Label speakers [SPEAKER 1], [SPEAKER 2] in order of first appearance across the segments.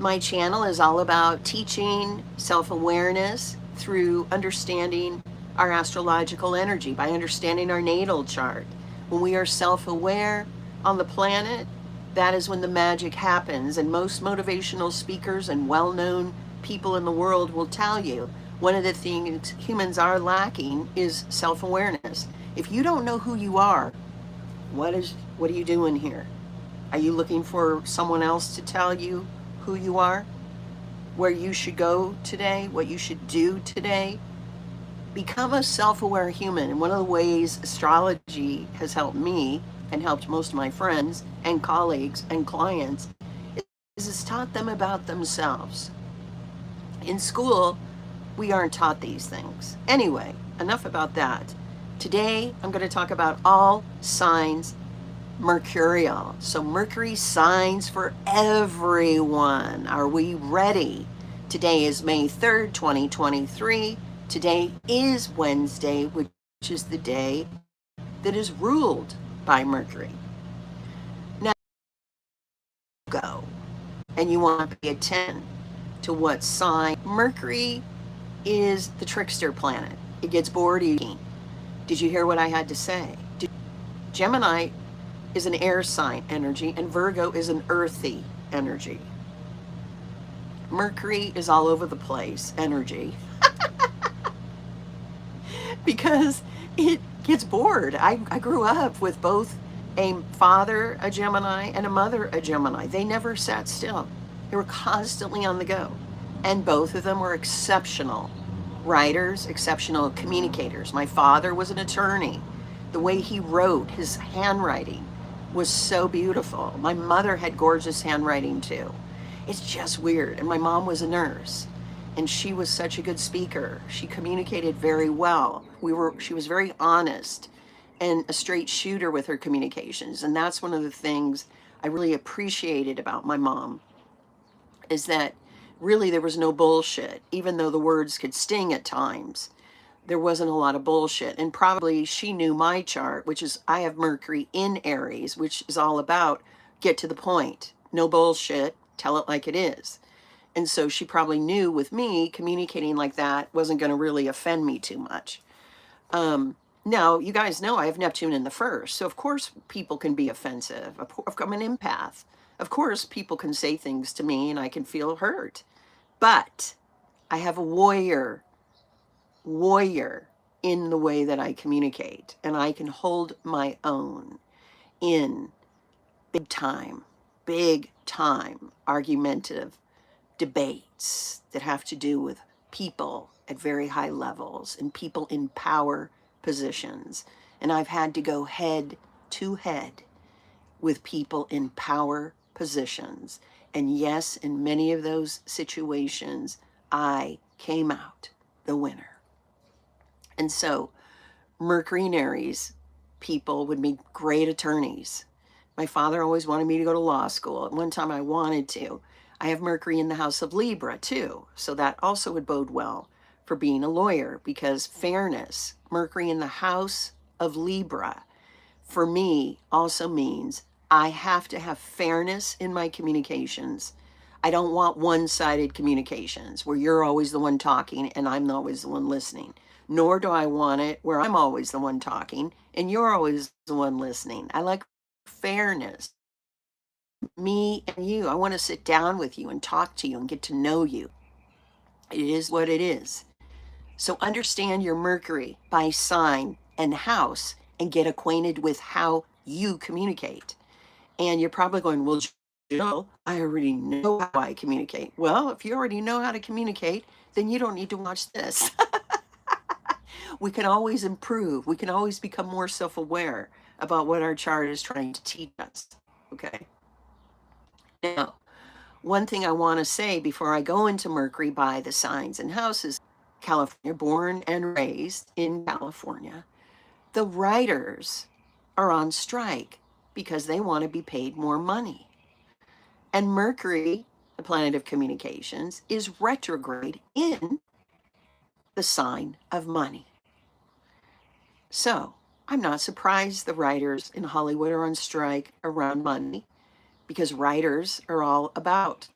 [SPEAKER 1] My channel is all about teaching self-awareness through understanding our astrological energy, by understanding our natal chart. When we are self-aware on the planet, that is when the magic happens. And most motivational speakers and well-known people in the world will tell you one of the things humans are lacking is self-awareness. If you don't know who you are, what are you doing here? Are you looking for someone else to tell you who you are, where you should go today, what you should do today? Become a self-aware human. And one of the ways astrology has helped me and helped most of my friends and colleagues and clients is it's taught them about themselves. In school, we aren't taught these things. Anyway, enough about that. Today, I'm going to talk about all signs mercurial. So Mercury signs for everyone. Are we ready? Today is May 3rd, 2023. Today is Wednesday, which is the day that is ruled by Mercury. Now, go. And you want to pay attention to what sign. Mercury is the trickster planet. It gets bored eating. Did you hear what I had to say? Gemini is an air sign energy, and Virgo is an earthy energy. Mercury is all over the place energy because it gets bored. I grew up with both a father, a Gemini, and a mother, a Gemini. They never sat still. They were constantly on the go. And both of them were exceptional writers, exceptional communicators. My father was an attorney. The way he wrote, his handwriting was so beautiful. My mother had gorgeous handwriting too. It's just weird. And my mom was a nurse, and she was such a good speaker. She communicated very well. She was very honest and a straight shooter with her communications. And that's one of the things I really appreciated about my mom, is that really there was no bullshit. Even though the words could sting at times, there wasn't a lot of bullshit. And probably she knew my chart, which is I have Mercury in Aries, which is all about get to the point, no bullshit, tell it like it is. And so she probably knew with me communicating like that wasn't going to really offend me too much. Now, you guys know I have Neptune in the first, so of course people can be offensive. I'm an empath. Of course people can say things to me and I can feel hurt. But I have a warrior in the way that I communicate, and I can hold my own in big time argumentative debates that have to do with people at very high levels and people in power positions. And I've had to go head to head with people in power positions. And yes, in many of those situations, I came out the winner. And so Mercury and Aries people would be great attorneys. My father always wanted me to go to law school. At one time I wanted to. I have Mercury in the house of Libra too. So that also would bode well for being a lawyer, because fairness, Mercury in the house of Libra, for me also means I have to have fairness in my communications. I don't want one-sided communications where you're always the one talking and I'm always the one listening. Nor do I want it where I'm always the one talking and you're always the one listening. I like fairness. Me and you, I want to sit down with you and talk to you and get to know you. It is what it is. So understand your Mercury by sign and house and get acquainted with how you communicate. And you're probably going, well, Jill, I already know how I communicate. Well, if you already know how to communicate, then you don't need to watch this. We can always improve. We can always become more self-aware about what our chart is trying to teach us. Okay. Now, one thing I want to say before I go into Mercury by the signs and houses, California, born and raised in California, the writers are on strike because they want to be paid more money. And Mercury, the planet of communications, is retrograde in the sign of money. So I'm not surprised the writers in Hollywood are on strike around money, because writers are all about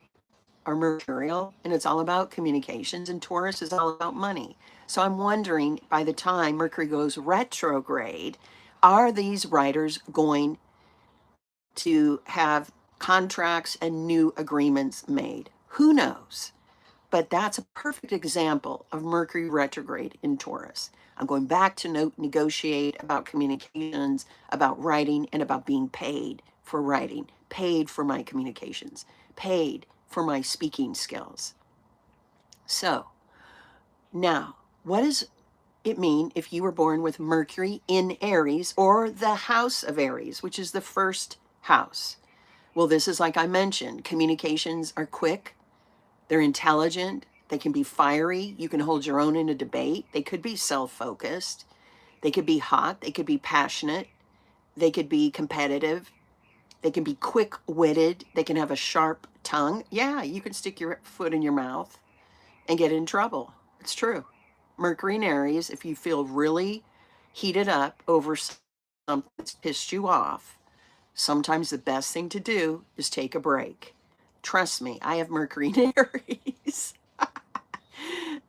[SPEAKER 1] are mercurial, and it's all about communications, and Taurus is all about money. So I'm wondering, by the time Mercury goes retrograde, are these writers going to have contracts and new agreements made? Who knows? But that's a perfect example of Mercury retrograde in Taurus. I'm going back to negotiate about communications, about writing, and about being paid for writing, paid for my communications, paid for my speaking skills. So now, what does it mean if you were born with Mercury in Aries, or the house of Aries, which is the first house? Well, this is, like I mentioned, communications are quick, they're intelligent, they can be fiery, you can hold your own in a debate, they could be self-focused, they could be hot, they could be passionate, they could be competitive, they can be quick-witted, they can have a sharp tongue. Yeah, you can stick your foot in your mouth and get in trouble. It's true. Mercury in Aries, if you feel really heated up over something that's pissed you off, sometimes the best thing to do is take a break. Trust me, I have Mercury in Aries.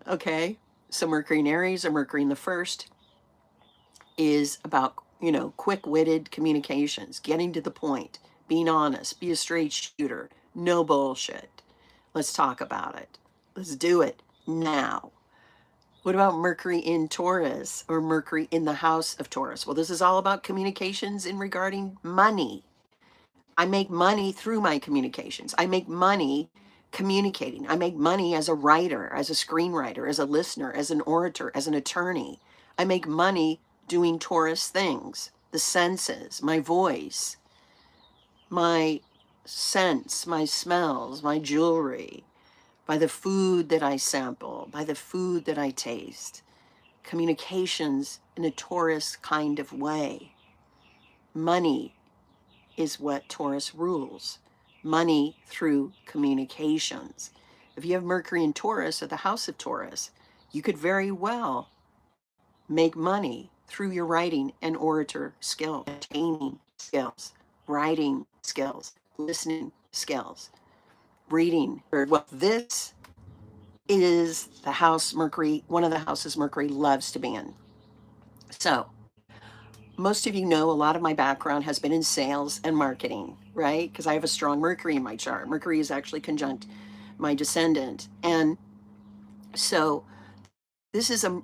[SPEAKER 1] Okay, so Mercury in Aries, or Mercury in the first, is about, quick-witted communications, getting to the point, being honest, be a straight shooter, no bullshit. Let's talk about it. Let's do it now. What about Mercury in Taurus, or Mercury in the house of Taurus? Well, this is all about communications in regarding money. I make money through my communications. I make money communicating. I make money as a writer, as a screenwriter, as a listener, as an orator, as an attorney. I make money doing Taurus things, the senses, my voice, my scents, my smells, my jewelry, by the food that I sample, by the food that I taste. Communications in a Taurus kind of way. Money is what Taurus rules. Money through communications. If you have Mercury in Taurus, or the house of Taurus, you could very well make money through your writing and orator skills, entertaining skills, writing skills, listening skills, reading. Well, this is the house Mercury, one of the houses Mercury loves to be in. So, most of you know a lot of my background has been in sales and marketing, right? Because I have a strong Mercury in my chart. Mercury is actually conjunct my descendant. And so this is a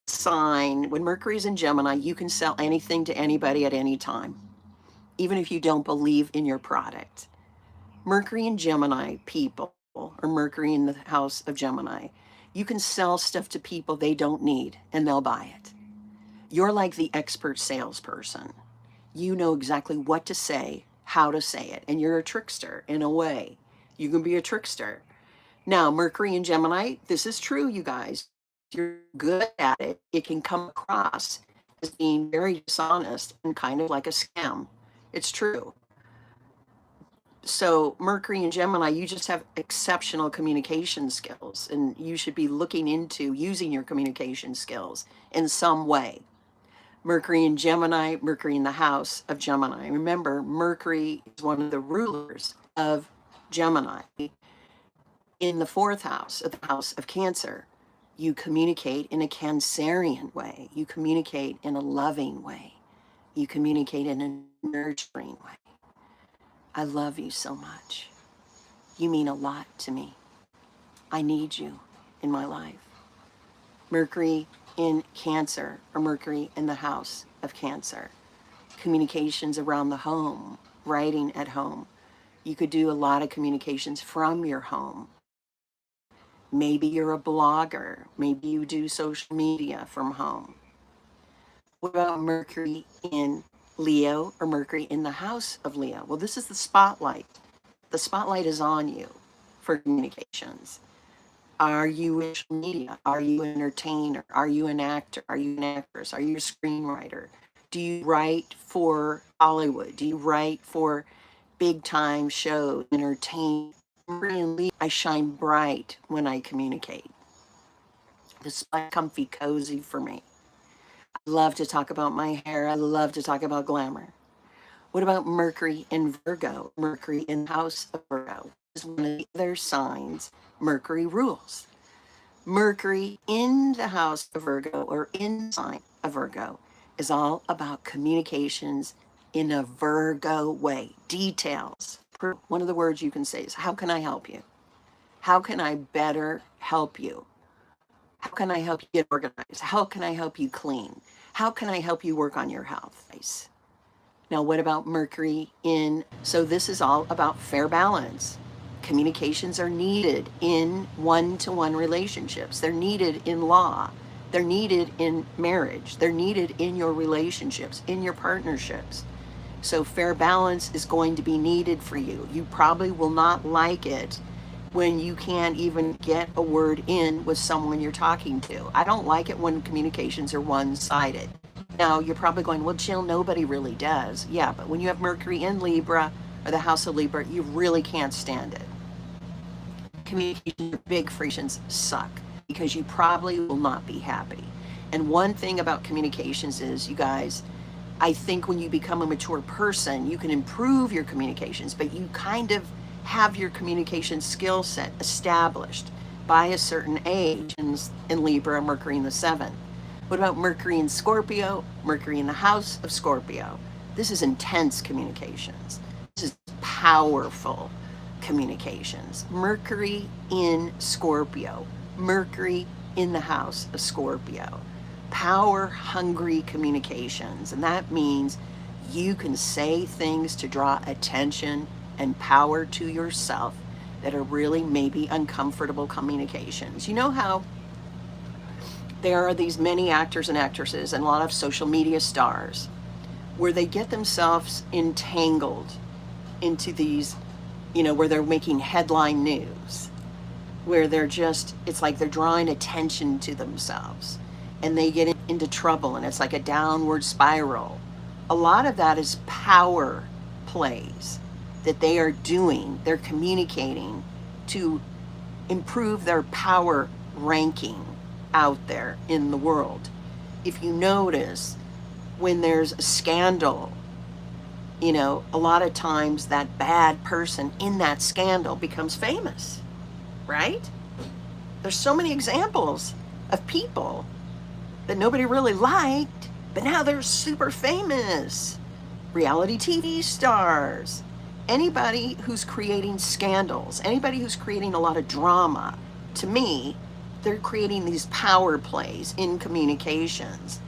[SPEAKER 1] sign. When Mercury is in Gemini, you can sell anything to anybody at any time, even if you don't believe in your product. Mercury in Gemini people, or Mercury in the house of Gemini, you can sell stuff to people they don't need, and they'll buy it. You're like the expert salesperson. You know exactly what to say, how to say it, and you're a trickster in a way. You can be a trickster. Now, Mercury in Gemini, this is true, you guys. You're good at it. It can come across as being very dishonest and kind of like a scam. It's true. So Mercury in Gemini, you just have exceptional communication skills, and you should be looking into using your communication skills in some way. Mercury in Gemini, Mercury in the house of Gemini. Remember, Mercury is one of the rulers of Gemini. In the fourth house, of the house of Cancer, you communicate in a Cancerian way. You communicate in a loving way. You communicate in a nurturing way. I love you so much. You mean a lot to me. I need you in my life. Mercury in Cancer, or Mercury in the house of Cancer. Communications around the home, writing at home. You could do a lot of communications from your home. Maybe you're a blogger. Maybe you do social media from home. What about Mercury in Leo, or Mercury in the house of Leo? Well, this is the spotlight. The spotlight is on you for communications. Are you in social media? Are you an entertainer? Are you an actor? Are you an actress? Are you a screenwriter? Do you write for Hollywood? Do you write for big time shows, entertainment? I shine bright when I communicate. This is comfy, cozy for me. I love to talk about my hair. I love to talk about glamour. What about Mercury in Virgo? Mercury in the house of Virgo. is one of the other signs Mercury rules. Mercury in the house of Virgo or in the sign of Virgo is all about communications in a Virgo way. Details. One of the words you can say is, how can I help you? How can I better help you? How can I help you get organized? How can I help you clean? How can I help you work on your health? Now, what about Mercury in? So this is all about fair balance. Communications are needed in one-to-one relationships. They're needed in law. They're needed in marriage. They're needed in your relationships, in your partnerships. So fair balance is going to be needed for you. You probably will not like it when you can't even get a word in with someone you're talking to. I don't like it when communications are one-sided. Now, you're probably going, well, Jill, nobody really does. Yeah, but when you have Mercury in Libra or the house of Libra, you really can't stand it. Communication, big frictions suck because you probably will not be happy. And one thing about communications is, you guys, I think when you become a mature person, you can improve your communications, but you kind of have your communication skill set established by a certain age in Libra, Mercury in the 7th. What about Mercury in Scorpio? Mercury in the house of Scorpio. This is intense communications. This is powerful communications. Mercury in Scorpio. Mercury in the house of Scorpio. Power-hungry communications. And that means you can say things to draw attention and power to yourself that are really maybe uncomfortable communications. You know how there are these many actors and actresses and a lot of social media stars where they get themselves entangled into these, where they're making headline news, where they're just, it's like they're drawing attention to themselves and they get into trouble and it's like a downward spiral. A lot of that is power plays that they are doing. They're communicating to improve their power ranking out there in the world. If you notice, when there's a scandal, a lot of times that bad person in that scandal becomes famous, right? There's so many examples of people that nobody really liked, but now they're super famous. Reality TV stars, anybody who's creating scandals, anybody who's creating a lot of drama, to me, they're creating these power plays in communications,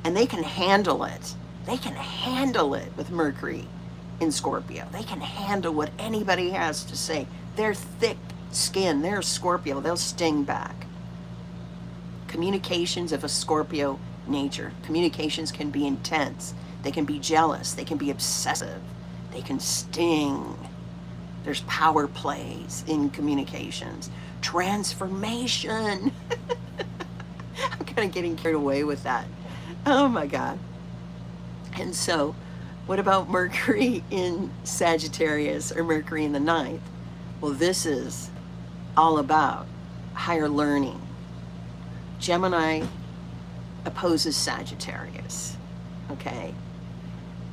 [SPEAKER 1] and they can handle it. They can handle it with Mercury in Scorpio. They can handle what anybody has to say. They're thick skin. They're Scorpio. They'll sting back. Communications of a Scorpio nature. Communications can be intense. They can be jealous. They can be obsessive. They can sting. There's power plays in communications. Transformation. I'm kind of getting carried away with that. Oh my God. And so, what about Mercury in Sagittarius or Mercury in the 9th? Well, this is all about higher learning. Gemini opposes Sagittarius. Okay?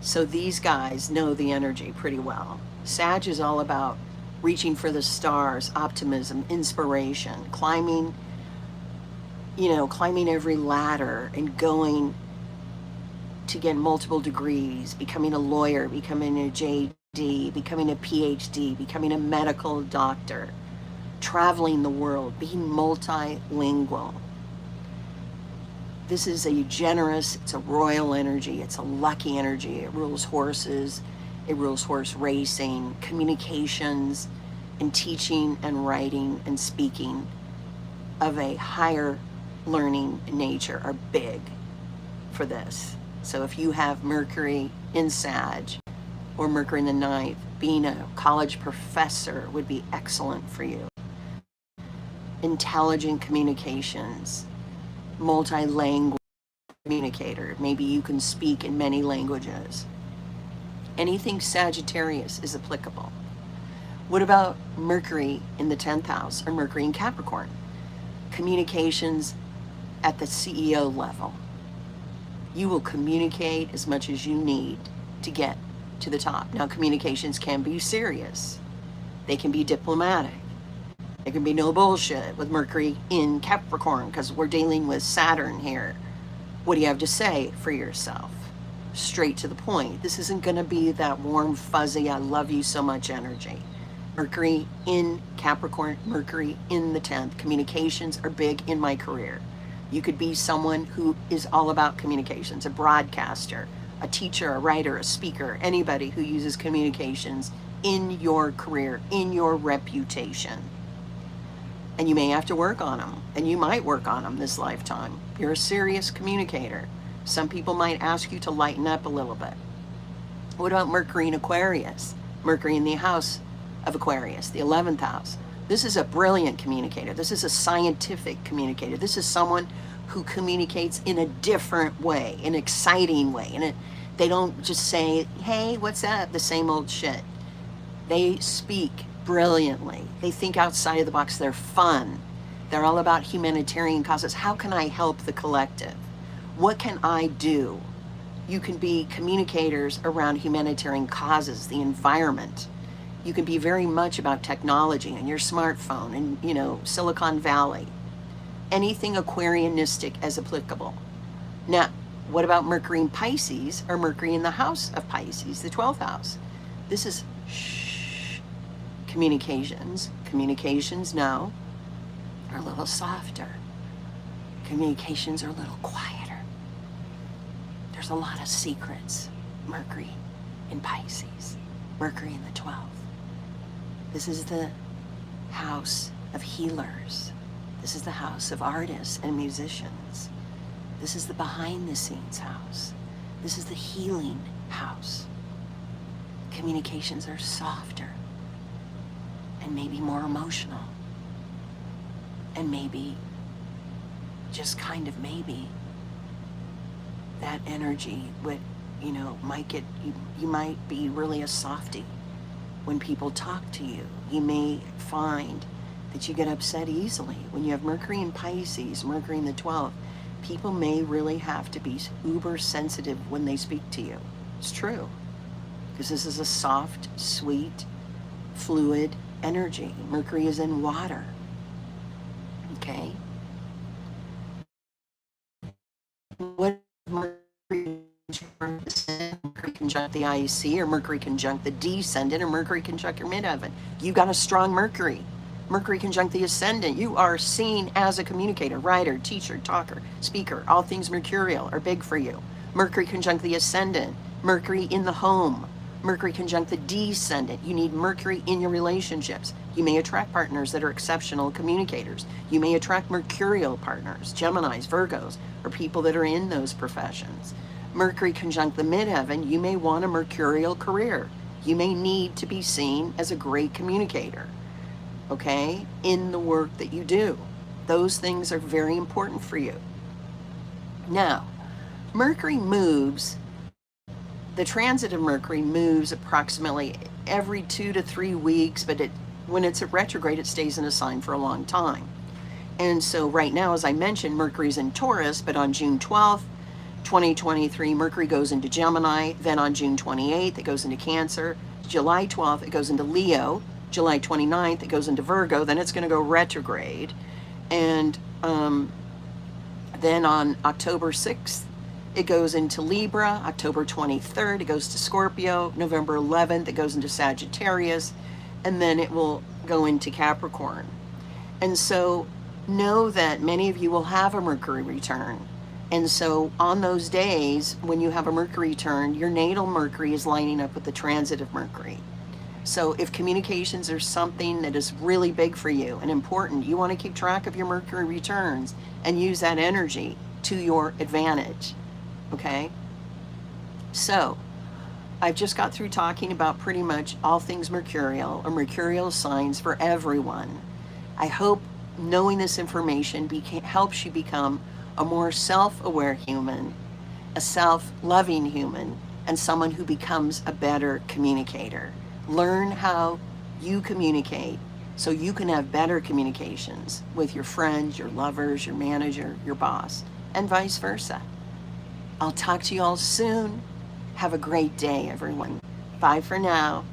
[SPEAKER 1] So these guys know the energy pretty well. Sag is all about reaching for the stars, optimism, inspiration, climbing every ladder and going to get multiple degrees, becoming a lawyer, becoming a JD, becoming a PhD, becoming a medical doctor, traveling the world, being multilingual. This is a generous, it's a royal energy, it's a lucky energy. It rules horses, it rules horse racing, communications, and teaching and writing and speaking of a higher learning nature are big for this. So if you have Mercury in Sag or Mercury in the 9th, being a college professor would be excellent for you. Intelligent communications, multilingual communicator. Maybe you can speak in many languages. Anything Sagittarius is applicable. What about Mercury in the 10th house or Mercury in Capricorn? Communications at the CEO level. You will communicate as much as you need to get to the top. Now, communications can be serious. They can be diplomatic. There can be no bullshit with Mercury in Capricorn because we're dealing with Saturn here. What do you have to say for yourself? Straight to the point. This isn't going to be that warm, fuzzy, I love you so much energy. Mercury in Capricorn, Mercury in the 10th. Communications are big in my career. You could be someone who is all about communications, a broadcaster, a teacher, a writer, a speaker, anybody who uses communications in your career, in your reputation. And you may have to work on them, and you might work on them this lifetime. You're a serious communicator. Some people might ask you to lighten up a little bit. What about Mercury in Aquarius? Mercury in the house of Aquarius, the 11th house. This is a brilliant communicator. This is a scientific communicator. This is someone who communicates in a different way, an exciting way. And they don't just say, hey, what's up? The same old shit. They speak brilliantly. They think outside of the box. They're fun. They're all about humanitarian causes. How can I help the collective? What can I do? You can be communicators around humanitarian causes, the environment. You can be very much about technology and your smartphone and, you know, Silicon Valley. Anything Aquarianistic as applicable. Now, what about Mercury in Pisces or Mercury in the house of Pisces, the 12th house? This is communications. Communications now are a little softer. Communications are a little quieter. There's a lot of secrets. Mercury in Pisces, Mercury in the 12th. This is the house of healers. This is the house of artists and musicians. This is the behind the scenes house. This is the healing house. Communications are softer and maybe more emotional. And maybe, just kind of maybe, that energy would, you know, might get, you might be really a softie when people talk to you. You may find that you get upset easily. When you have Mercury in Pisces, Mercury in the 12th, people may really have to be uber sensitive when they speak to you. It's true. Because this is a soft, sweet, fluid energy. Mercury is in water. Okay? What Mercury conjunct the IEC, or Mercury conjunct the descendant, or Mercury conjunct your midheaven? You got a strong Mercury. Mercury conjunct the ascendant. You are seen as a communicator, writer, teacher, talker, speaker. All things mercurial are big for you. Mercury conjunct the ascendant. Mercury in the home. Mercury conjunct the descendant. You need Mercury in your relationships. You may attract partners that are exceptional communicators. You may attract mercurial partners, Geminis, Virgos, or people that are in those professions. Mercury conjunct the midheaven. You may want a mercurial career. You may need to be seen as a great communicator, okay, in the work that you do. Those things are very important for you. Now, Mercury moves. The transit of Mercury moves approximately every 2 to 3 weeks, but when it's at retrograde, it stays in a sign for a long time. And so right now, as I mentioned, Mercury's in Taurus, but on June 12th, 2023, Mercury goes into Gemini. Then on June 28th, it goes into Cancer. July 12th, it goes into Leo. July 29th, it goes into Virgo. Then it's going to go retrograde. And then on October 6th, it goes into Libra. October 23rd, it goes to Scorpio. November 11th, it goes into Sagittarius. And then it will go into Capricorn. And so know that many of you will have a Mercury return. And so on those days, when you have a Mercury return, your natal Mercury is lining up with the transit of Mercury. So if communications are something that is really big for you and important, you want to keep track of your Mercury returns and use that energy to your advantage. Okay? So I've just got through talking about pretty much all things mercurial or mercurial signs for everyone. I hope knowing this information helps you become a more self-aware human, a self-loving human, and someone who becomes a better communicator. Learn how you communicate so you can have better communications with your friends, your lovers, your manager, your boss, and vice versa. I'll talk to you all soon. Have a great day, everyone. Bye for now.